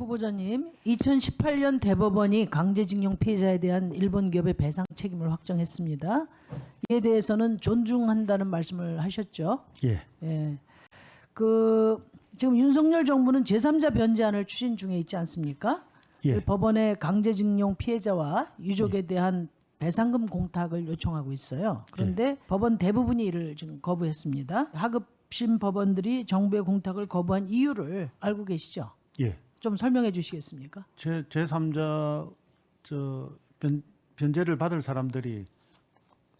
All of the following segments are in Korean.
후보자님, 2018년 대법원이 강제징용 피해자에 대한 일본 기업의 배상 책임을 확정했습니다. 이에 대해서는 존중한다는 말씀을 하셨죠? 예. 예. 지금 윤석열 정부는 제3자 변제안을 추진 중에 있지 않습니까? 예. 그 법원의 강제징용 피해자와 유족에 대한 배상금 공탁을 요청하고 있어요. 그런데 법원 대부분이 이를 지금 거부했습니다. 하급심 법원들이 정부의 공탁을 거부한 이유를 알고 계시죠? 예. 좀 설명해 주시겠습니까? 제3자 변제를 받을 사람들이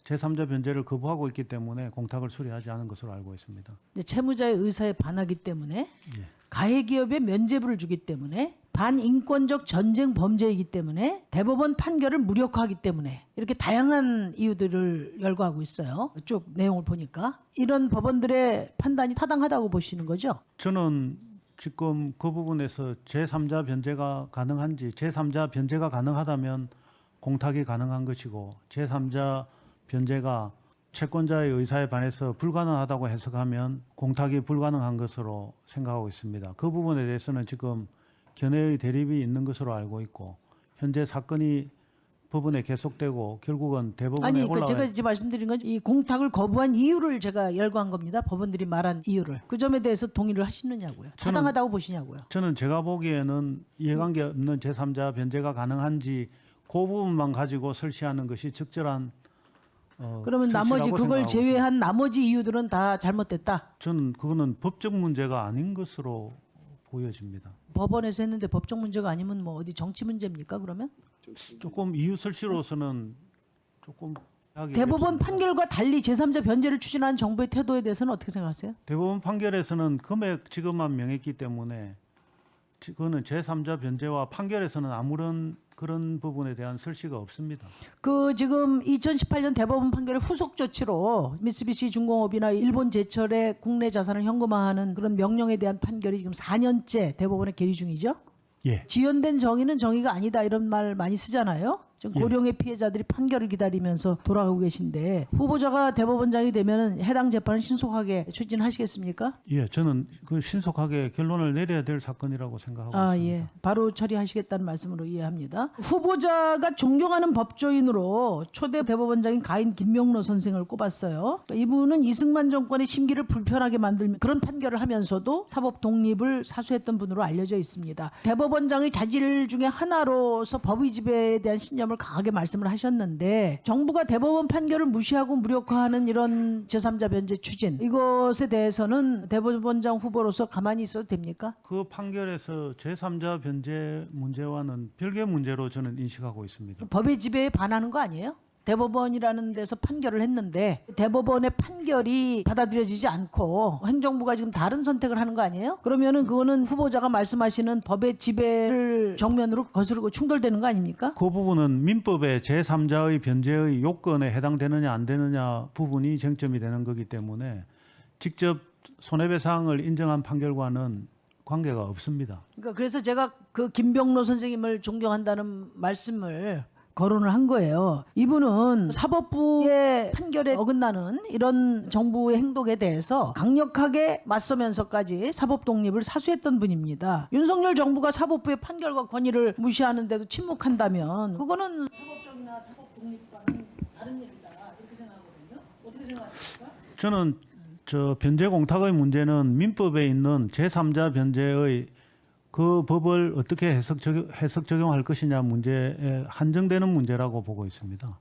제3자 변제를 거부하고 있기 때문에 공탁을 수리하지 않은 것으로 알고 있습니다. 채무자의 의사에 반하기 때문에 예. 가해 기업에 면죄부를 주기 때문에 반인권적 전쟁 범죄이기 때문에 대법원 판결을 무력화하기 때문에 이렇게 다양한 이유들을 열거하고 있어요. 쭉 내용을 보니까 이런 법원들의 판단이 타당하다고 보시는 거죠? 저는 지금 그 부분에서 제3자 변제가 가능한지 제3자 변제가 가능하다면 공탁이 가능한 것이고 제3자 변제가 채권자의 의사에 반해서 불가능하다고 해석하면 공탁이 불가능한 것으로 생각하고 있습니다. 그 부분에 대해서는 지금 견해의 대립이 있는 것으로 알고 있고 현재 사건이 법원에 계속되고 결국은 대법원에 올라가. 제가 지금 말씀드린 건 이 공탁을 거부한 이유를 제가 열거한 겁니다. 법원들이 말한 이유를. 그 점에 대해서 동의를 하시느냐고요. 타당하다고 보시냐고요. 저는 제가 보기에는 이해관계 없는 제3자 변제가 가능한지 그 부분만 가지고 설치하는 것이 적절한 그러면 나머지 설치라고 그걸 생각하고 제외한 나머지 이유들은 다 잘못됐다. 저는 그거는 법적 문제가 아닌 것으로 보여집니다. 법원에서 했는데 법적 문제가 아니면 뭐 어디 정치 문제입니까? 그러면 조금 이유 설치로서는 조금 대법원 판결과 달리 제3자 변제를 추진한 정부의 태도에 대해서는 어떻게 생각하세요? 대법원 판결에서는 금액 지급만 명했기 때문에 그거는 제3자 변제와 판결에서는 아무런 그런 부분에 대한 설치가 없습니다. 지금 2018년 대법원 판결의 후속 조치로 미쓰비시 중공업이나 일본 제철의 국내 자산을 현금화하는 그런 명령에 대한 판결이 지금 4년째 대법원에 계류 중이죠. 예. 지연된 정의는 정의가 아니다 이런 말 많이 쓰잖아요. 지금 고령의 피해자들이 판결을 기다리면서 돌아가고 계신데 후보자가 대법원장이 되면 해당 재판을 신속하게 추진하시겠습니까? 예, 저는 그 신속하게 결론을 내려야 될 사건이라고 생각하고 있습니다. 예. 바로 처리하시겠다는 말씀으로 이해합니다. 후보자가 존경하는 법조인으로 초대 대법원장인 가인 김명로 선생을 꼽았어요. 이분은 이승만 정권의 심기를 불편하게 만들 그런 판결을 하면서도 사법 독립을 사수했던 분으로 알려져 있습니다. 대법원장의 자질 중에 하나로서 법의 지배에 대한 신념을 강하게 말씀을 하셨는데 정부가 대법원 판결을 무시하고 무력화하는 이런 제3자 변제 추진 이것에 대해서는 대법원장 후보로서 가만히 있어도 됩니까? 그 판결에서 제3자 변제 문제와는 별개 문제로 저는 인식하고 있습니다. 법의 지배에 반하는 거 아니에요? 대법원이라는 데서 판결을 했는데 대법원의 판결이 받아들여지지 않고 행정부가 지금 다른 선택을 하는 거 아니에요? 그러면은 그거는 후보자가 말씀하시는 법의 지배를 정면으로 거스르고 충돌되는 거 아닙니까? 그 부분은 민법의 제3자의 변제의 요건에 해당되느냐 안 되느냐 부분이 쟁점이 되는 거기 때문에 직접 손해배상을 인정한 판결과는 관계가 없습니다. 그러니까 그래서 제가 그 김병로 선생님을 존경한다는 말씀을 거론을 한 거예요. 이분은 사법부의 판결에 어긋나는 이런 정부의 행동에 대해서 강력하게 맞서면서까지 사법 독립을 사수했던 분입니다. 윤석열 정부가 사법부의 판결과 권위를 무시하는데도 침묵한다면 그거는 사법적이나 사법 독립과는 다른 얘기다 이렇게 생각하거든요. 어떻게 생각하십니까? 저는 변제 공탁의 문제는 민법에 있는 제3자 변제의 그 법을 어떻게 해석 적용할 것이냐 문제에 한정되는 문제라고 보고 있습니다.